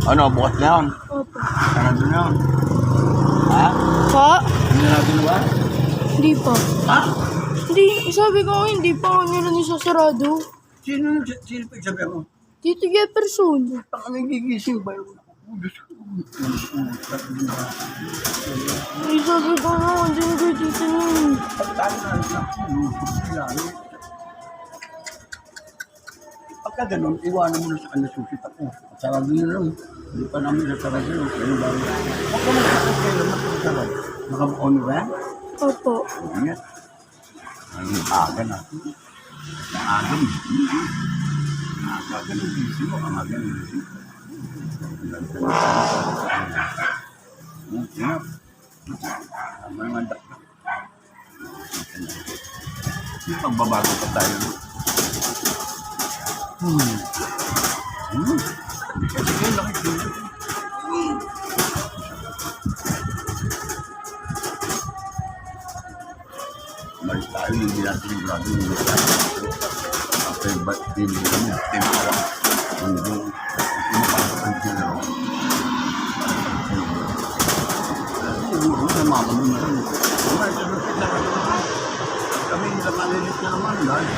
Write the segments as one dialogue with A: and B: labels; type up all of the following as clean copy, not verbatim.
A: Ano, bukas na yun?
B: Opo.
A: Sarado na yun. Ha?
B: Pa?
A: Hindi na ginawa?
B: Hindi pa.
A: Ha?
B: Hindi, sabi ko hindi pa nila nisasarado.
A: Sino sabi mo?
B: Tito Jefferson.
A: Baka nagigising ba yun? Diyos ko.
B: Ay, sabi ko na, hindi na kayo dito nun.
A: Pagka ganun, iwanan mo na sa kanya susit ako. Sarado nyo lang. Hindi pa namin nasarado yun. Ano ba yun? Huwag ka magkakot kayo lang magkakot. Nakabuon mo ba yan?
B: Opo.
A: Ingat. Ang aga na. Ang aga mo. Ang aga ng busy mo. Ang aga ng busy mo. Ingat. Ang mga mandak na. Yung pagbabago pa tayo. Sige, nakikita. Malis tayo, hindi natin yung grabe yung mga after ba't din kami, tempo hanggang mapasok ang ginagawa. Siguro, namama mo na rin. Kami ilang malilit na naman dahil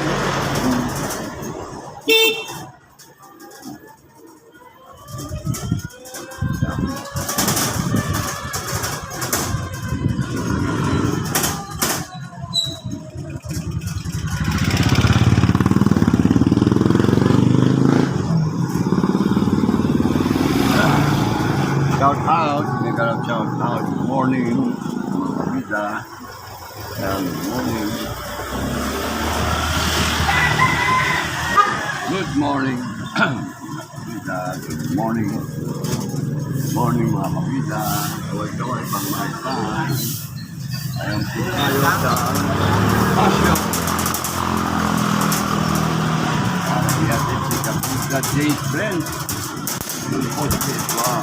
A: shout out, may karang shout out. Good morning, mga kapita. Good morning. Good morning. Good morning. Good morning mga kapita. Kaway-kaway pang my time. Ayan po tayo sa Pasyo. Para iatid si Kapita Jay's friend. Yung podcast, wow.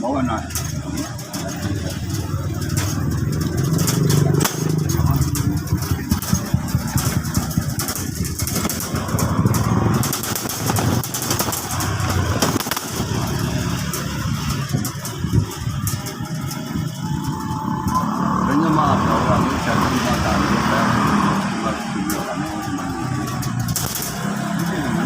A: Bawa na. Ganyan mga program, siya ng mga tao, mag-studio kami, hindi naman.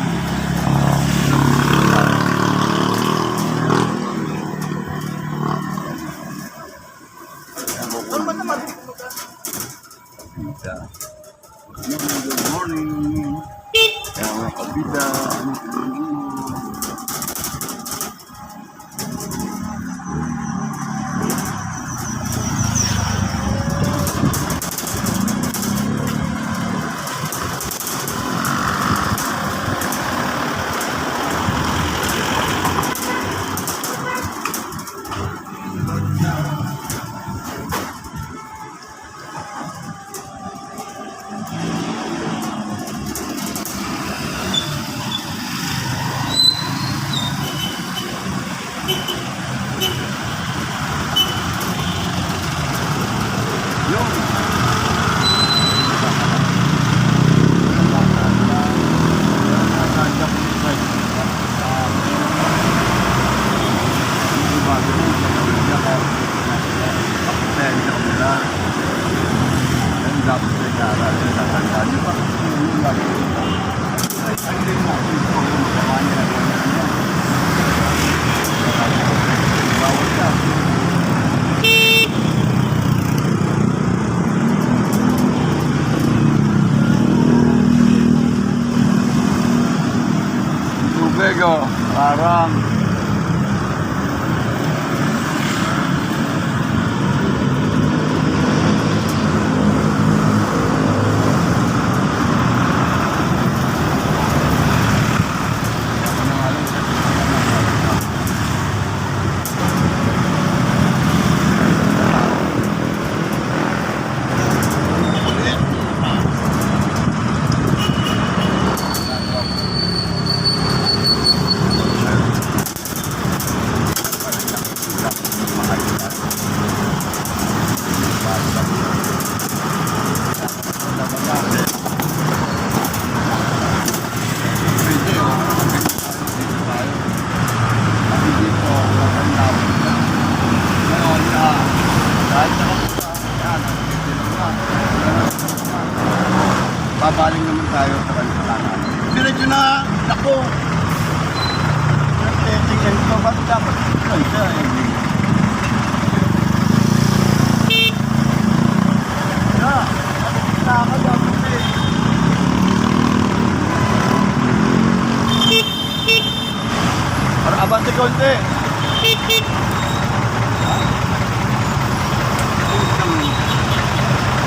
A: sali.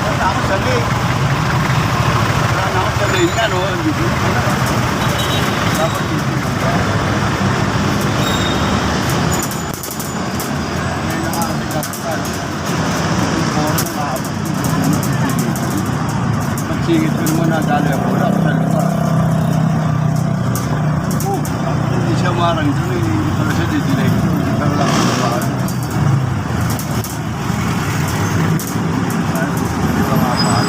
A: Wala ako sali. Wala na ako sali nga, no? Dito na pala. Dapat dito na pala. May nakakasigasan. Oras na kaabot. Magsingit ko naman na dali ako. Wala ako sa lupa. Hindi siya marang doon. Hindi pala siya didelay ko. Hindi pala lang ako nabahan. Hindi pa mapahan.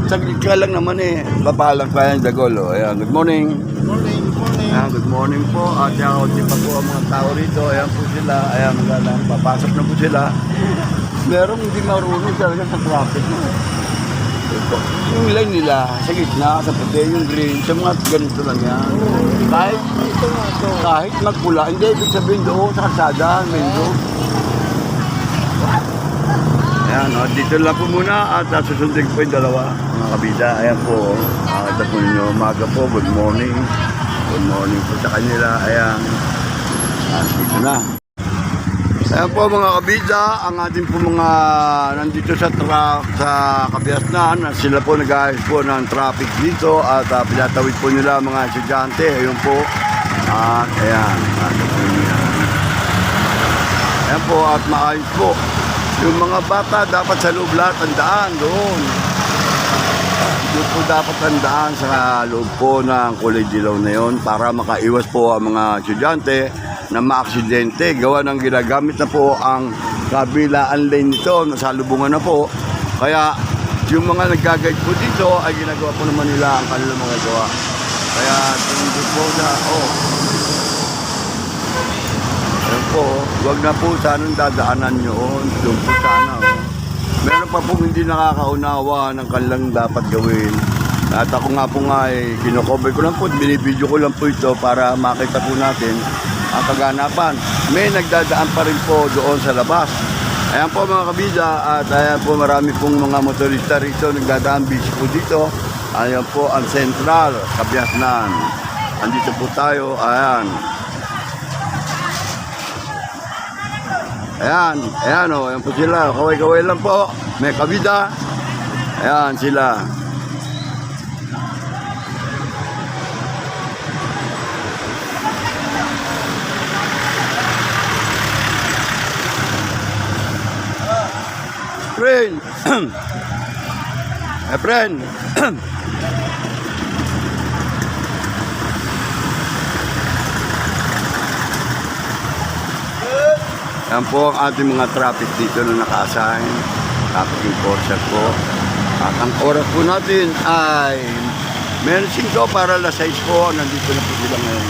A: Saglit ka lang naman eh. Papalang pa yan, Dagolo. Ayan, good morning.
C: Morning, morning.
A: Ayan, good morning po. At hindi pa po ang mga tao rito. Ayan po sila. Ayan, magalang. Papasok na po sila. Merong hindi marunong talaga sa traffic. No? Ito. Yung line nila, sa gitna, sa puti, yung green, sa mga ganito lang yan. Kahit magpula, hindi ibig sabihin doon sa kalsada, medyo. Ayan, dito lang po muna at susundin po yung dalawa, mga kabida. Ayan po, makakita po ninyo, umaga po, good morning. Good morning po sa kanila. Ayan, dito na. Ayan po mga kabida, ang ating po mga nandito sa Kabiasnan, sila po nag-ayos po ng traffic dito at pinatawid po nila mga estudyante. Ayun po, at ayan, ayan po at maayos po. Yung mga bata dapat sa loob lahat ang daan doon. Doon po dapat ang daan sa loob po ng kulay dilaw na yon para makaiwas po ang mga estudyante na maaksidente. Gawa ng ginagamit na po ang kabilaan lane nito, nasalubungan na po. Kaya yung mga nag-guide po dito ay ginagawa po naman nila ang kanilang mga gawa. Kaya doon po na, ayun po, huwag na po sanang dadaanan yun. Doon po sana. Meron pa pong hindi nakakaunawa ng kanilang dapat gawin. At ako nga po kinocover ko lang po, binibideo ko lang po ito para makita po natin ang kaganapan. May nagdadaan pa rin po doon sa labas. Ayan po mga kabida, at ayan po marami pong mga motorista rito nagdadaan busy po dito. Ayan po ang Central, Kabiasnan. Andito po tayo, ayan. Ayan, ayan o, ayan po sila. Kaway-kaway lang po. May kabida. Ayan sila. Friend. Friend. Yan po ang ating mga traffic dito na naka-assign. Traffic enforcer po. At ang oras po natin ay meron 5 para alas 6 po. Nandito na po sila ngayon.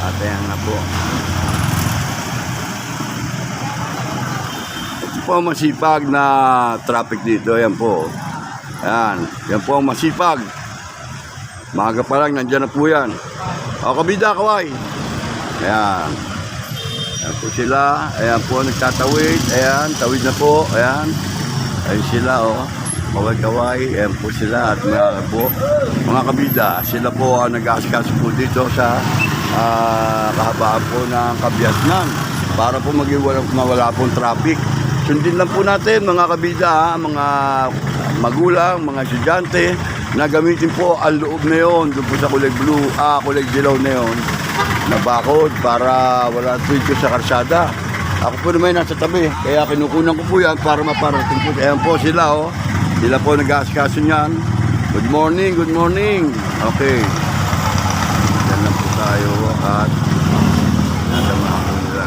A: At ayan na po. Ito po ang masipag na traffic dito. Ayan po. Ayan. Yan po ang masipag. Maaga pa lang, nandyan na po yan. O, kabida, kaway. Ayan. Ayan po sila. Ayan po, nagtatawid. Ayan, tawid na po. Ayan. Ayan sila, o. Kaway-kaway. Ayan po sila. At mga kabida, sila po ang nag-aasikaso po dito sa kahabaan po ng Kabiasnan para po mawala pong traffic. Sundin lang po natin mga kabida, mga magulang, mga estudyante na gamitin po ang loob na yun doon po sa kulay blue, kulay dilaw na yun na bakod para wala twitch sa karsada. Ako po naman nasa tabi, kaya kinukunan ko po yan para maparating po. Ayan po sila, oh. Sila po nag-aasikaso niyan. Good morning, good morning. Okay. Yan lang po tayo at nadama ko nila.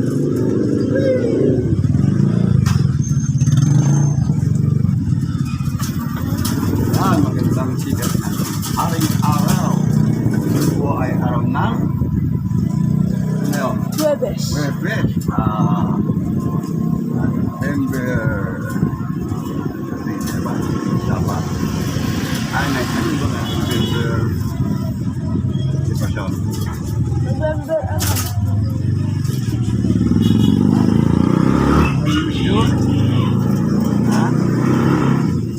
A: Yan, magandang sikat na haring araw. Ito po ay araw ng ngayon,
B: Jueves.
A: Webes, November dapat ay natin ba na November sitwasyon.
B: November ano?
A: Sure? Ha?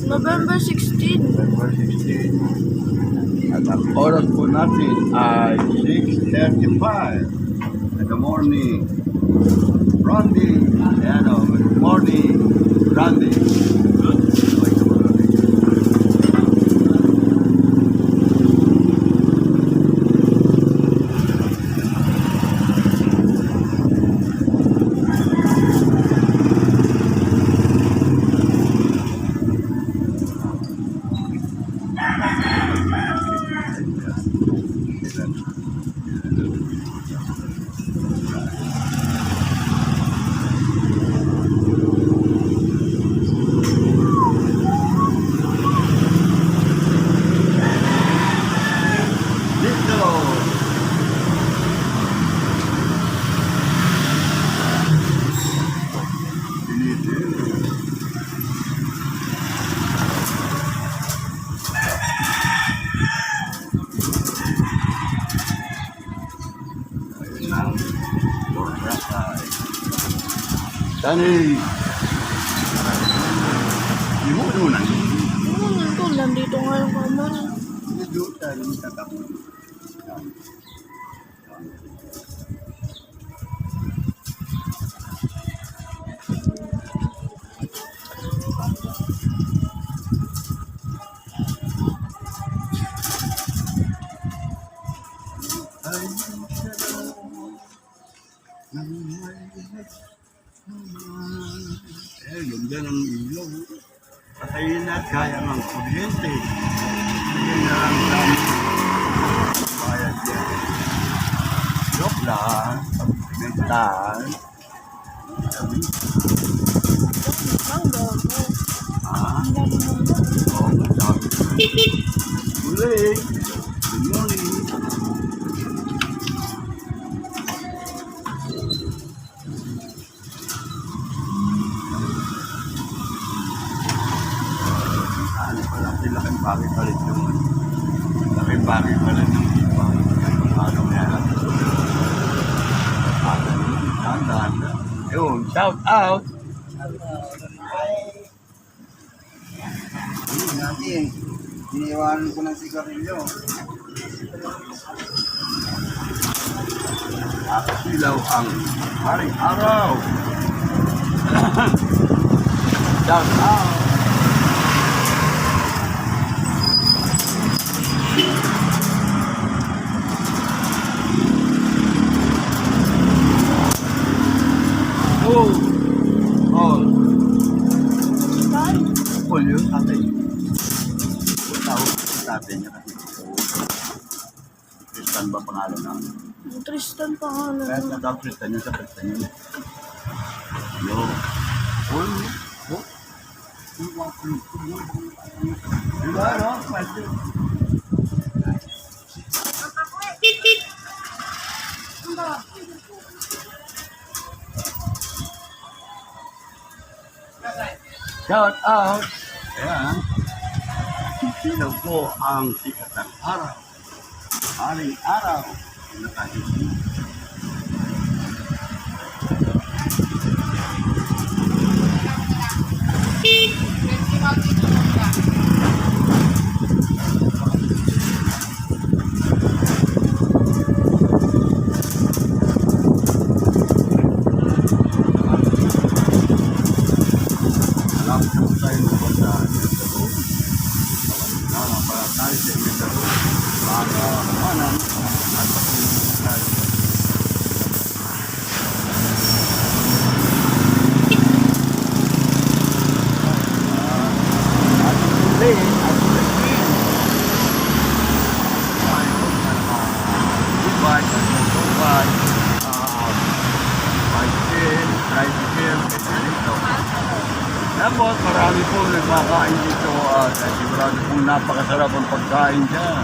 B: November 16.
A: November 16. At ang oras po natin ay 6:35 in the morning. Randy, ayan o, good morning, Randy. Tani, di mo unan.
B: Ano to? Nandito nga yung kamay.
A: Hindi doon tayo tatapos. Ganda ng ilaw. Patayin na kaya ng kuryente. Hindi na lang dami. Bayad yan. Joke lang. Mental.
B: Ang gago.
A: Ah,
B: Ang gago naman.
A: oo, sabi. Uli. Good morning. Ano pala, laking bakit palit yung laking bakit palit yung ano na yan. Dahan-dahan. Yun, shout out.
C: Hindi natin. Iniiwanan ko ng sigarilyo.
A: Silaw ang haring araw. Shout out. Oh, oh,
B: Saan?
A: Paul yun, tatay. Tao, tatay niya kasi. Tristan ba pangalan namin?
B: Yung Tristan pa nga na.
A: Kahit na Tristan niya sa Tristan niya. Yo. Paul, oh. Diba, no? Pwede. Shout out! Ayan. Sisilaw po ang sikat ng araw. Haring araw. Nakahisip. Alam ko tayo ng basahan sa loob. Para tayo sa inyo sa loob. Para kumanan at patuloy tayo. At tuloy, at tuloy. Goodbye, goodbye. Tricycle, dito. Tapos marami po nagkakain dito at sigurado pong napakasarap ang pagkain dyan.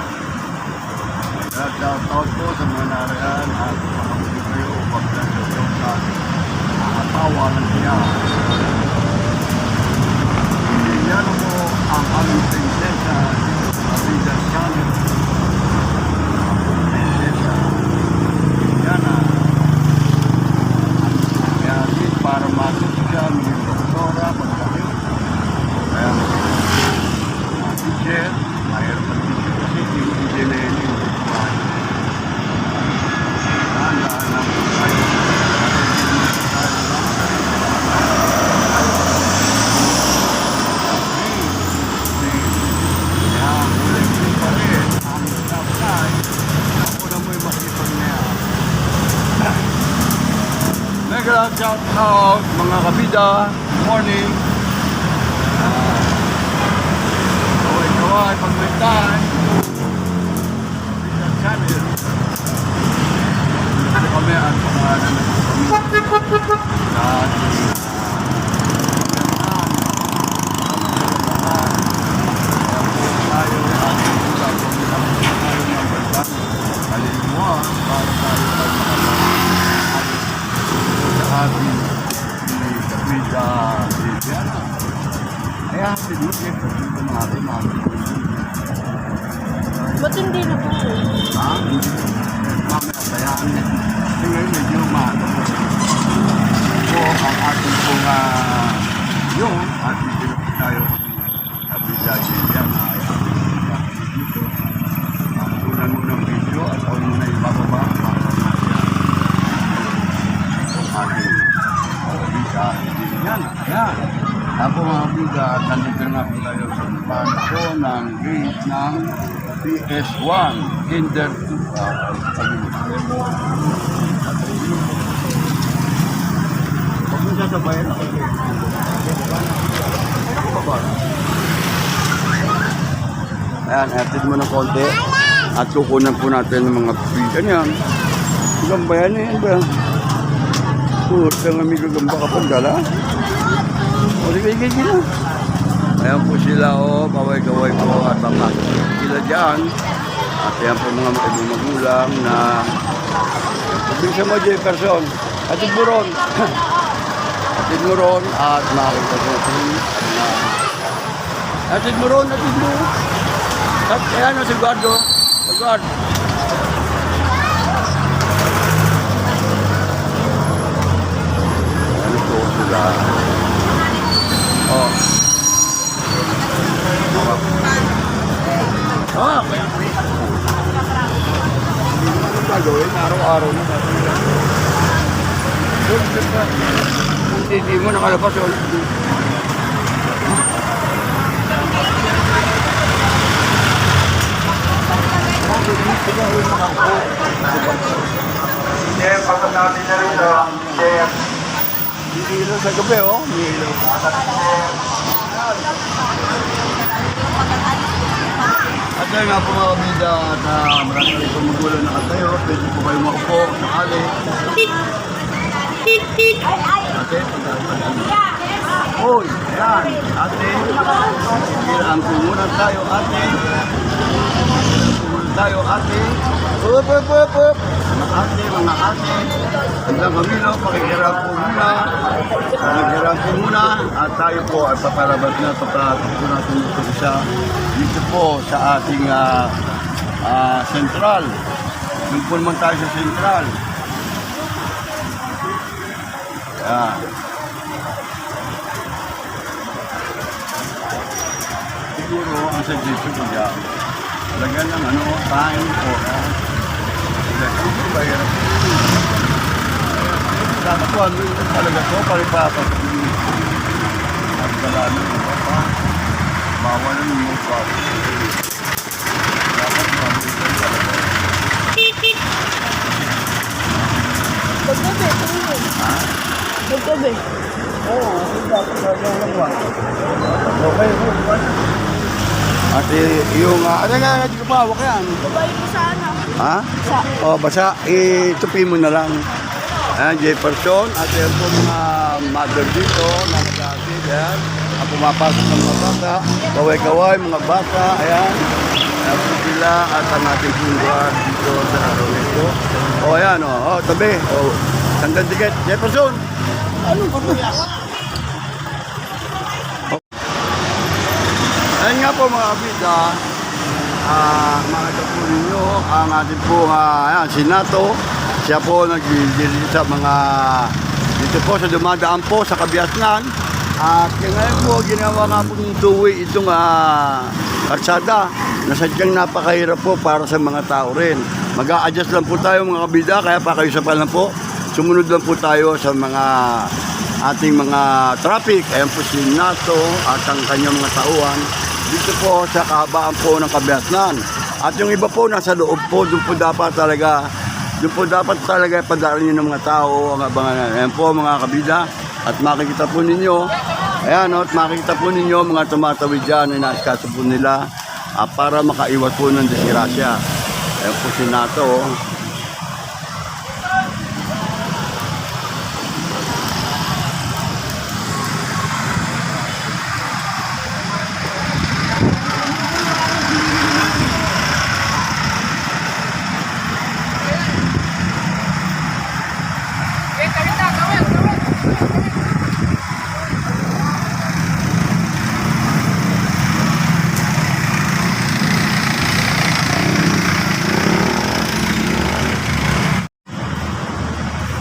A: Shout out po sa mga narayan at makamulit kayo pagkakasarap sa nakatawa ng siya. Yan po ang aming prinsesa dito sa Avidas Channel. Prinsesa. Yan na. Kaya din para matuto siya, maging doktora, pagkakit. Kaya teacher, mahirap ang teacher kasi hindi dinili yung buwan. Dahan-dahan lang po tayo. Kaya ulit pa rin ang supply. Ako na mo'y makipag na yan. Mega shout out mga kabida, morning. Kaway-kaway, pagkwentan. Kabida channel. Ito kami ang pangalan ng sa ating tayo ating gagawin tayo ng bansan. Kalilimuan para tayo sa ating Kabida Liliana. Kaya sinusip ko dito natin
B: Ba't hindi na po?
A: hindi. Mamaya sayaan niya. Kasi ngayon medyo maano po. Po ang ating pong yun at dito na po tayo sa Kabidagi yan dito unan mo ng video at ako muna yung bababa para sa ating kabida yan ako mga kabida at nandito na po tayo sa panapo ng gate ng PS1 Kinder 2 Huwag mo sasabayan ako. Ayan, atid mo ng konti. At kukunan po natin ng mga pigan yan. Gambayan na yan ba? Putang amigo gamba ka pang dala. O, sige. Ayan po sila, kaway-kaway po at mga sila dyan. At yan po mga ibang magulang na bisa mo dyan person. Atid mo ron. Atid mo ron at makakita ko natin. Atid mo ron. At ayan si Guardo. Guard. Ano po sila? Ano gagawin? Araw-araw na hindi mo nakalabas yun.
C: Chef, pasok natin na rin ito. Chef.
A: Hindi ilaw sa gabi, Hindi ilaw. At yun nga po mga kabida at marami kayo po magulo na katayo. Pwede po kayo makupo, nakali. Ate, Uy, ayan, ate. Ang pumunat tayo, ate. Pup. Mga ate. Hanggang kamilo, pakikirap po muna. At tayo po ay papalabas na papalabas po natin dito dito po sa ating sentral. Yung po naman tayo sa sentral. Ayan. Siguro ang suggestion ko dyan, talaga ng time po. Ito ba yan? Dapat po, talaga po, paripapas. At kalamin mo pa, bawal yung mukha. Dapat po, talaga.
B: Magkabe, tumulong.
A: Ha?
B: Magkabe.
A: Oo, dapat talaga lang ba? Okay, at yung, ano nga, hindi ko pa hawak yan.
B: Babae mo sana.
A: Ha? Basta, itupi mo na lang. Ayan, Jefferson. At yan po mga mother dito na nag-aasip. Ayan. Ang pumapasok ng mga bata. Kaway-kaway, mga bata. Ayan. Ayan po sila at ang ating punduan dito sa araw nito. Ayan, tabi. Tanggal tiket. Jefferson. Ano ba ito? Ayan nga po mga kabida. Makita po ninyo ang ating po Senato. Siya po nag-direct sa mga dito po sa dumadaan po sa Kabiasnan. At ngayon po ginawa nga po ng two-way itong kalsada na sadyang napakahirap po para sa mga tao rin. Mag-a-adjust lang po tayo mga kabida, kaya pa kayo sa lang po. Sumunod lang po tayo sa mga ating mga traffic. Ayan po si Senato at ang kanyang mga tauhan dito po sa kahabaan po ng Kabiasnan. At yung iba po nasa loob po, doon po dapat talaga padaanin ng mga tao ang abangan. Ayan po mga kabida. At makikita po ninyo, at makikita po ninyo mga tumatawid dyan na inaasikaso po nila para makaiwas po ng disgrasya. Ayan po si Senato.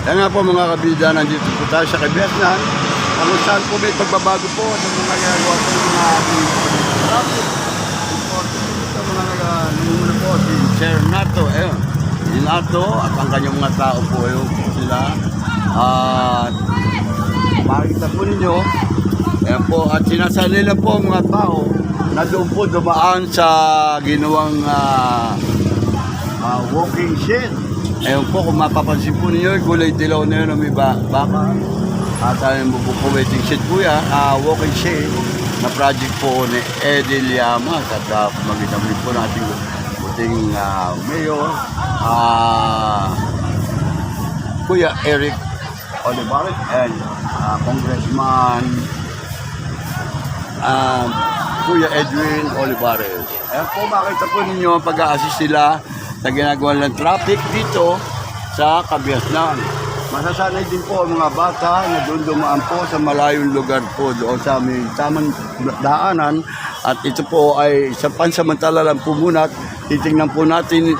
A: Kaya nga po mga kabida, nandito po tayo sa Kabiasnan. Kung saan po may pagbabago po sa mga ginagawa po ng mga traffic. Ito mga nangunguna po si Sir Nato. Ayun, si Nato at ang kanyang mga tao po. Ayun po sila. At makikita po ninyo. Ayan po, at sinasanay lang po ang mga tao na doon po dumaan sa ginawang walking shed. Ayun po, kung mapapansin po ninyo, kulay dilaw na yun, may baka. At ang waiting shed po yan, walking shed na project po ni Eddie Llamas. At mag-itamit po natin puting mayor, Kuya Eric Olivares and Congressman Kuya Edwin Olivares. Ayan po, makita po ninyo ang pag-a-assist sila sa ginagawa ng traffic dito sa Kabiasnan. Masasanay din po ang mga bata na doon dumaan po sa malayong lugar po doon sa aming tamang daanan. At ito po ay sa pansamantala lang po muna. Titingnan po natin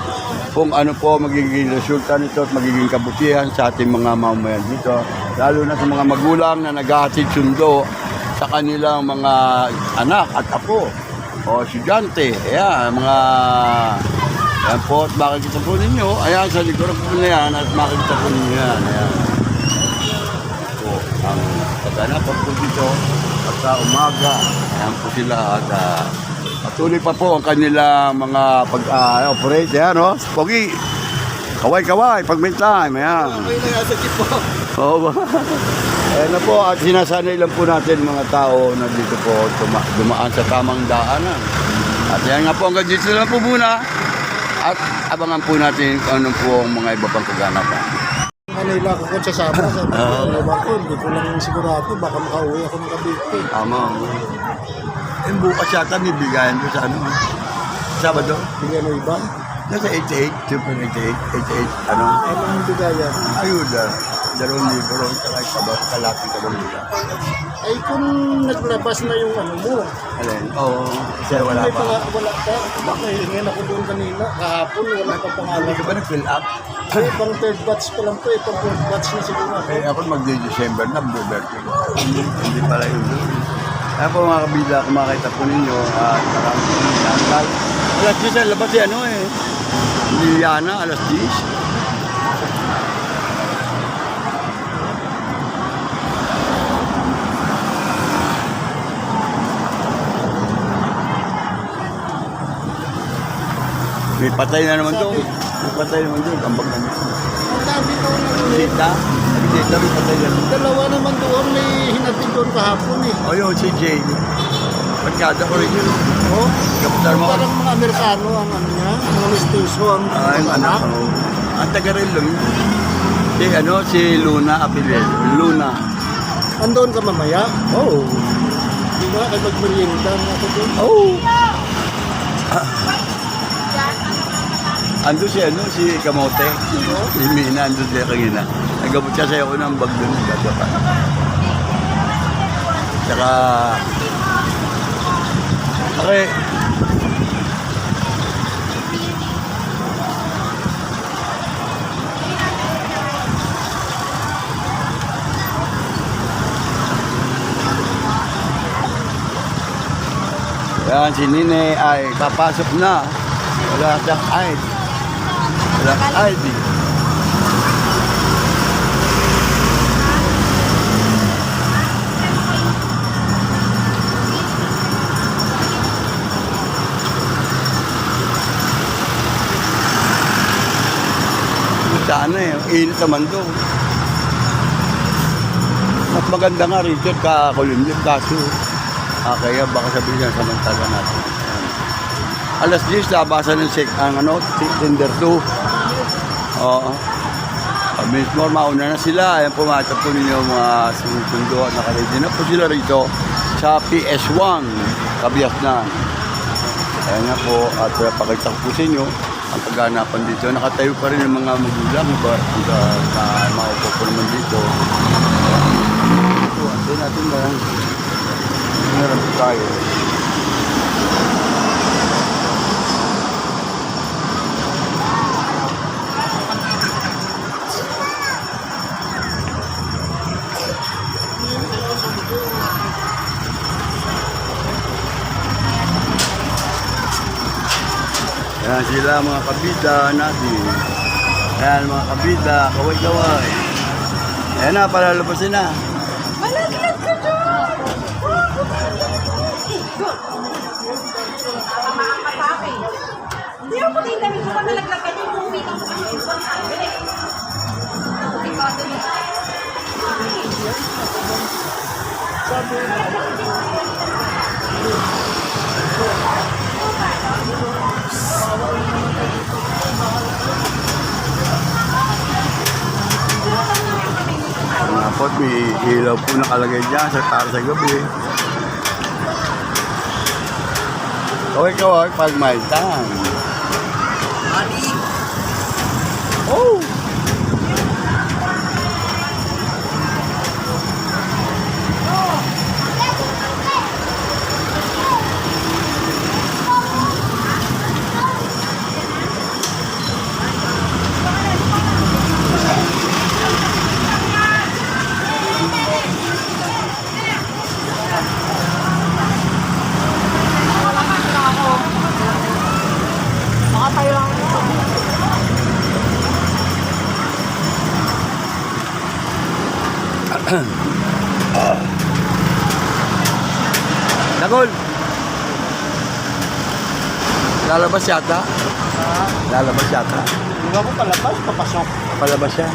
A: kung ano po magiging resulta nito at magiging kabutihan sa ating mga mamamayan dito. Lalo na sa mga magulang na naghahatid sundo sa kanilang mga anak at apo o estudyante. Ayan, mga... Ayan po, at makikita po ninyo. Ayan, sa likod po na yan at makikita po ninyo yan. Ayan. Po, ang paganapan po dito at sa umaga. Ayan po sila at patuloy pa po ang kanila mga pag-operate. Ayan, no? Pogi, kaway-kaway, pag may time. Ayan.
D: Okay na nga sa jeep po.
A: Oo ba? Ayan na po, at sinasanay lang po natin mga tao na dito po dumaan sa tamang daanan. At yan nga po, hanggang dito lang po muna. At abangan po natin kung ano po ang mga iba pang kaganapan.
D: Manila ako kung sasama sa ko, hindi ko lang sigurado, baka makauwi ako ng Cavite.
A: Tama. Yung bukas yata may bigayan ko sa ano. Sabado.
D: Bigyan mo iba?
A: Nasa 88, super 88, ano?
D: Anong bigayan?
A: Ayuda. 2,000 saka sabado, kalapit ka bang
D: Ay kung naglabas na yung ano mo,
A: Alin? Oo. Sir, wala
D: may
A: pa.
D: wala pa. Baka hingin ako doon kanina, kahapon, wala pa pangalan.
A: Hindi ka ba nag-fill up?
D: Ay, pang third batch pa lang po, pang fourth batch na siguro ako.
A: Eh, ako mag-December na, birthday ko. Hindi pala yun. Ayan po mga kabila, kung makita po ninyo, marami po ng sandal. Alas 10 ang labas ano eh. Liliana, alas 10. May patay na naman doon. May patay naman doon. Ambag naman.
D: Ang dami ko nang
A: Sita? Sita, may patay na naman.
D: dalawa naman doon, may hinatid doon kahapon eh.
A: O yun, si Jay. Pagkada ko rin yun.
D: Oh,
A: Kapitar mo.
D: parang mga Amerikano ang ano niya, mga mistiso ang
A: Ay, anak. Ang taga rin lang yun. Si, si Luna Apilel. Luna.
D: Andon ka mamaya?
A: Oh.
D: Di ba? Kaya magmerienda nga ako doon.
A: Oh. Ando si si Kamote. Si Mina, ando siya kanina. Nagabot siya sa'yo ko ng bag doon. Gagapa. Saka... Okay. Yan, si Nine ay papasok na. Wala siyang ID. Walang ID. Saan na init naman doon. Mas maganda nga rito kakulimlim kaso. Kaya baka sabihin niya samantala natin. Alas 10, labasan ng Tinder 2. Oo. Mismo, mauna na sila. Ayan po, matap po ninyo mga sumusundo at nakaredy na po sila rito sa PS1, Kabiasnan. Ayan nga po, at pakita ko po sa inyo ang pagganapan dito. Nakatayo pa rin ang mga magulang. Maupo po naman dito. Ito, antay natin lang. Meron po tayo. Ayan sila mga kabida natin. Ayan mga kabida, kaway-kaway. Ayan na, palalabasin na.
B: Malaglag ka dyan!
E: Hindi ako din dami ko pa nalaglag ka din. Kung ka pa ng ibang sabi.
A: Dapat may ilaw po nakalagay dyan para sa gabi. Kaway-kaway pag may time. Oh!
B: Makatayo lang ako.
A: Dagol! Lalabas yata? Lalabas yata.
D: Hindi ako palabas, papasok.
A: Palabas siya.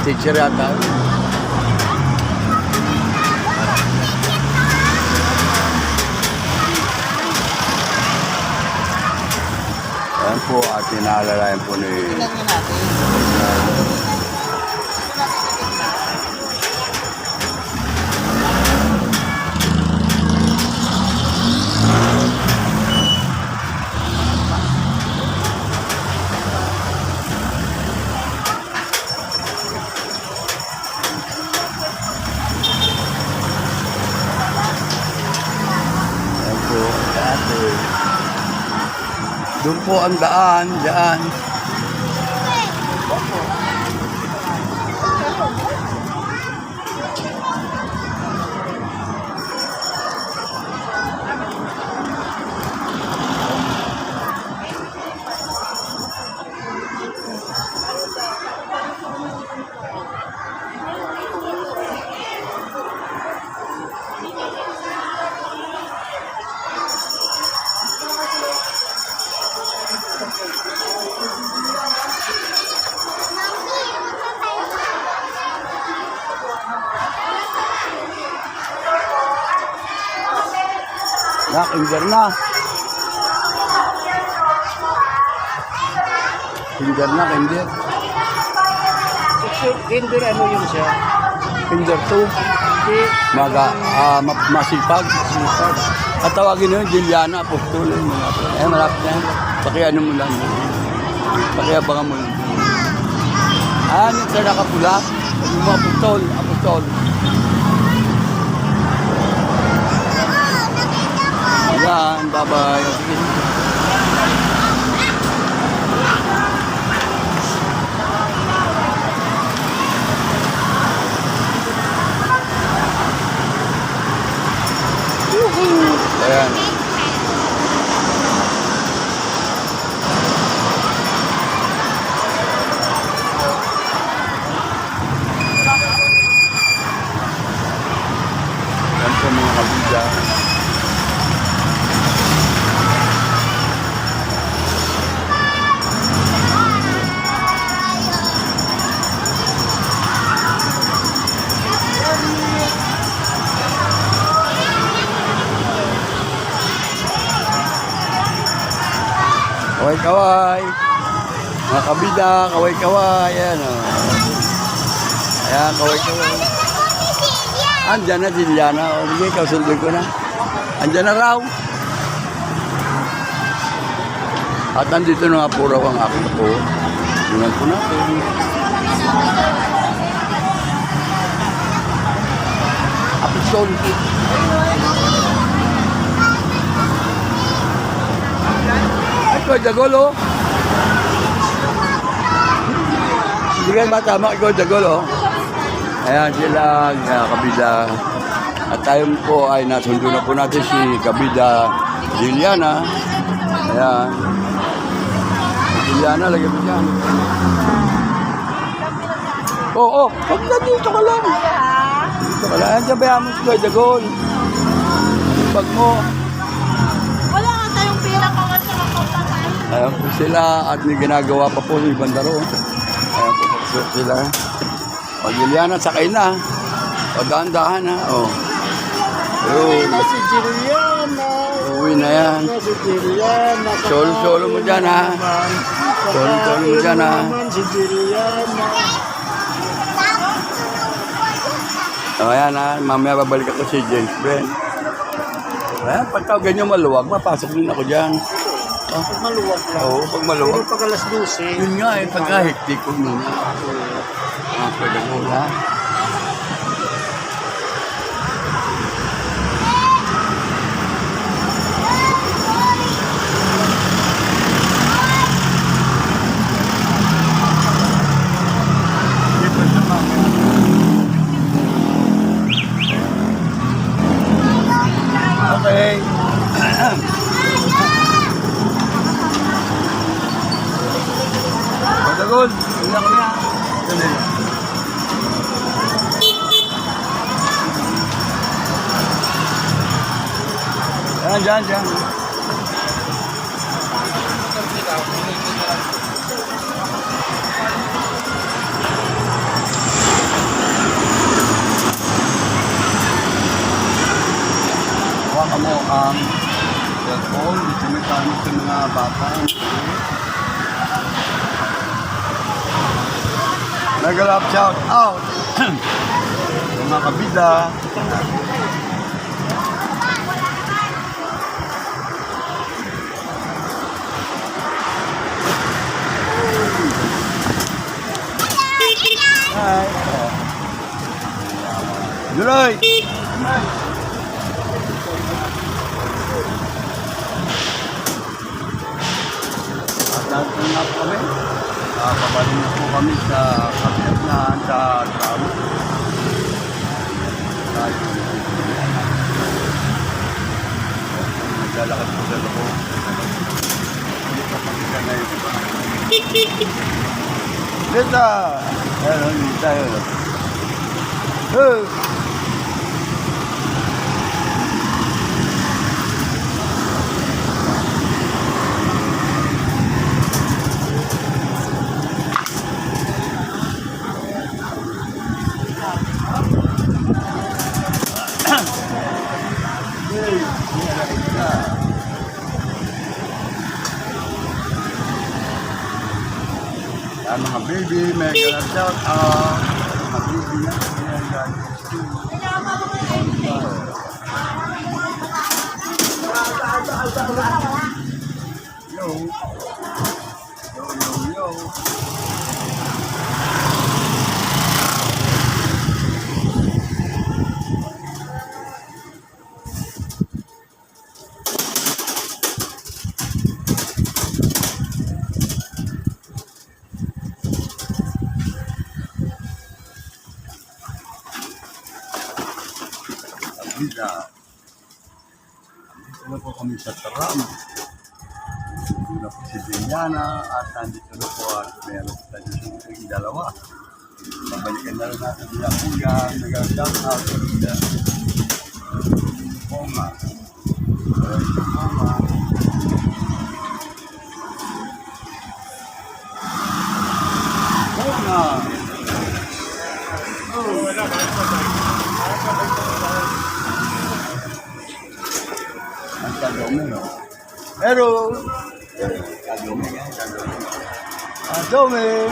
A: Teacher yata. Ayan po at inaalalayan po ni... Ayan po, dati. Doon po ang daan, dyan. Kinder na. Kinder na, kinder.
D: Kinder ano yun siya?
A: Kinder 2. Masipag. At tawagin nyo, Juliana, Apostol. Malapit na yan. Pakiano mo lang. Pakiabangan mo lang. Ano sa nakapula? Yung mga Apostol. Apostol. Yan, bye-bye. Sige. Ayan. Yan po mga kabida. Kaway-kaway. Mga kabida, kaway-kaway. Ayan o. Ayan, kaway-kaway. Andyan na, Juliana. O, sige, kausundoy ko na. Andyan na raw. At nandito na nga po raw ang aking po. Tingnan po natin. Apostol. Ikaw, Dagolo. Hindi kayo matama, ikaw, Dagolo. Ayan sila, kabida. At tayo po ay nasundo na po natin si kabida Juliana. Ayan. Liliana, lagyan mo dyan. Oo, pag dito ka lang. Dito ka lang. Diyan bayan mo si Kuya Dagon. Bag mo.
E: Wala nga tayong pila pa nga sa kapatay.
A: Ayan po sila at may ginagawa pa po yung bandaro. Ayan po sila. O Liliana, sakay na. O dahan-dahan ha. O. Ayun.
D: Si Juliana.
A: Uwi na yan.
D: Si Juliana.
A: Solo-solo mo dyan ha. Solo-solo mo dyan ha.
D: Si Juliana.
A: O ayan ha. Mamaya babalik ako si James Ben. Ayan, pagka ganyan maluwag, mapasok din ako dyan.
D: Pag maluwag lang.
A: Oo, pag maluwag.
D: Pero pag alas 12.
A: Yun nga eh, pagka hektik ko muna. Pwede ko ha. Okay. Pagdagon, ilang na. Diyan. Hawa mo ang cellphone, sinasabi sa mga bata. Nagalap shout out sa mga kabida. Hi. Duloy! Nandun na po kami. Pabalik na po kami sa kapitlahan sa tram. Naglalakad po sa loob. Hindi pa pakita na yun. Lita! Ayun, Lita yun. Hey! Yan mga baby, may galang shout out. Mga baby na, yan guys. Yo. Kabida. Nandito na po kami sa tram. Nandito na po si Juliana at nandito na po at meron sa yung dalawa. Pabalikan na rin natin nila kuya. Nag-shout out sa kabida. Poma. Poma. Poma. Ang kadome, no? Pero, kadome yan, kadome. Kadome!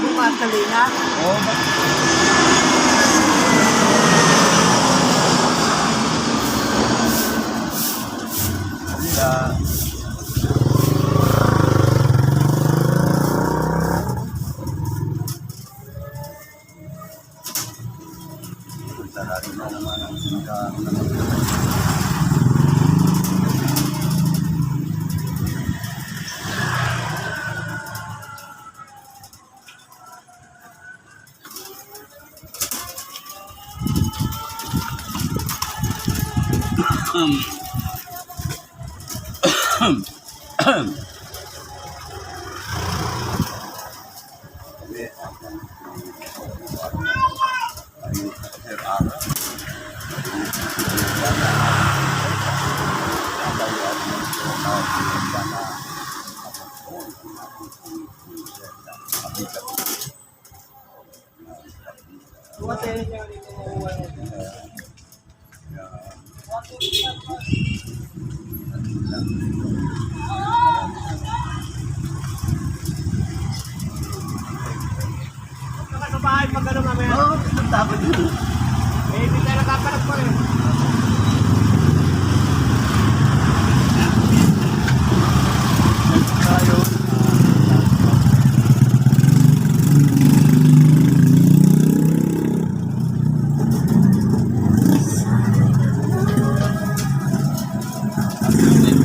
E: Bumatali na.
A: Oh, Halila. Punta natin na naman ang sinakaan naman.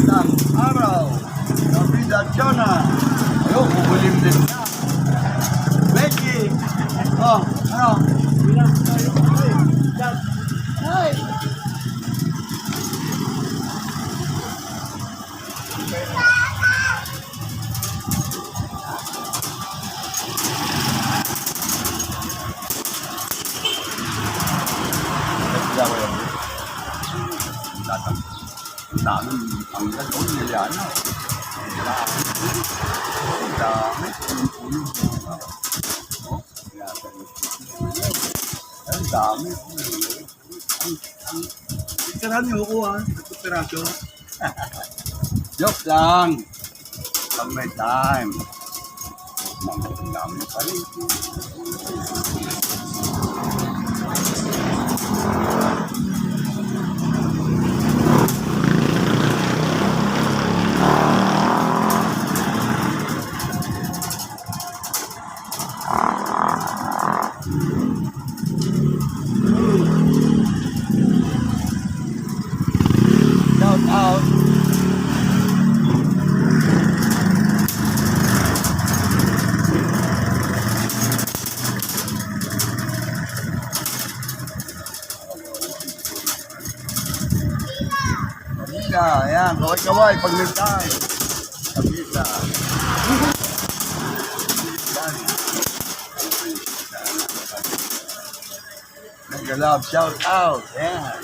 A: Ng araw, Nabida Jonah. Ayun, kukulim din na. Becky! Oh, ano? Ay! Ang dami, ang gagawin nila, ano? Ang dami, punong-puno. Ang dami. Picturean niyo ako, ha? Operasyon. Joke lang. Pag may time. Ang dami pa rin. Shout out. Kabisa, ayan, kaway-kaway pag may time. Kabisa. Nag-love, shout out, ayan.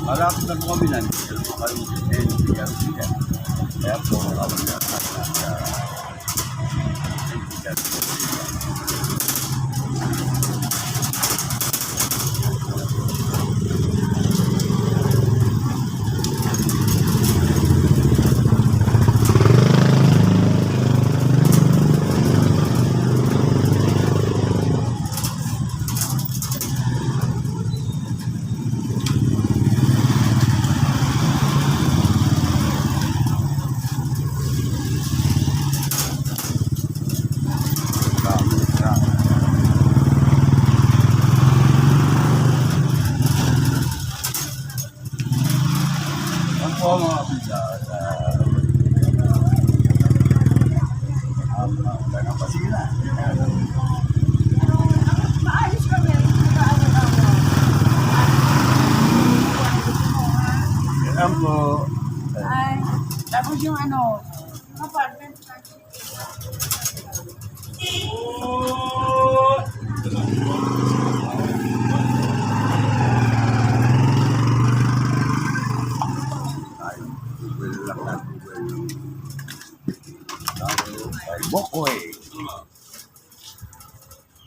A: Marami na po kami nan. Kaya po kami na po mga pizza. Sige na.
E: Maalis kami.
A: Ayan po.
E: Ay, tapos yung ano, apartment.
A: Bokoy.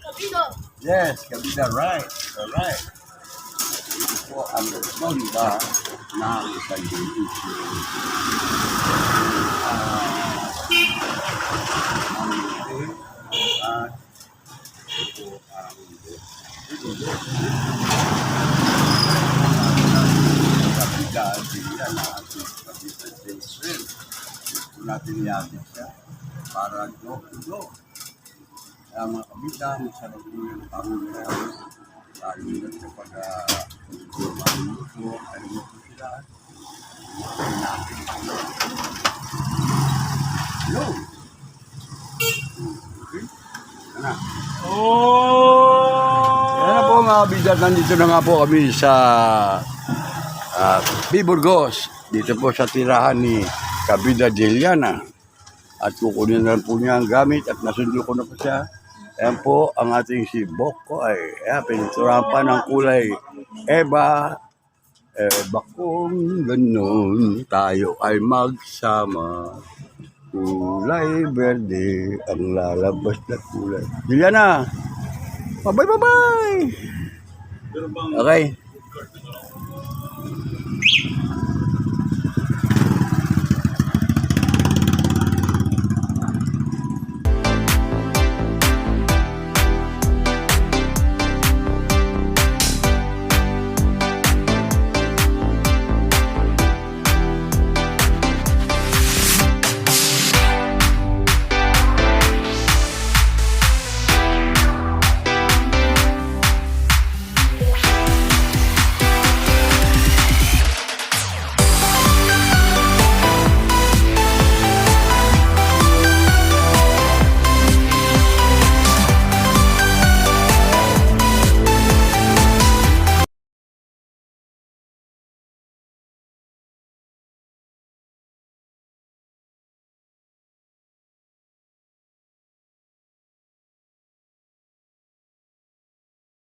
B: Kabino.
A: Yes, Kabida, right. Alright. Ito po ang responda ng isang issue. Ito po ang natin iatid siya para go. Kaya mga kabita, masarap po yung pamilya. Lalo na kapag maluto, ay mo po sila. Hello! Okay? Ano? Yan po mga kabita, nandito na nga po kami sa Burgos. Dito po sa tirahan ni Kabida Deliana. At kukunin na po niya ang gamit at nasundo ko na po siya. Ayan po ang ating si Boko ay piniturahan pa ng kulay Eba. Eba kung ganun tayo ay magsama. Kulay berde ang lalabas na kulay. Deliana! Bye-bye! Okay.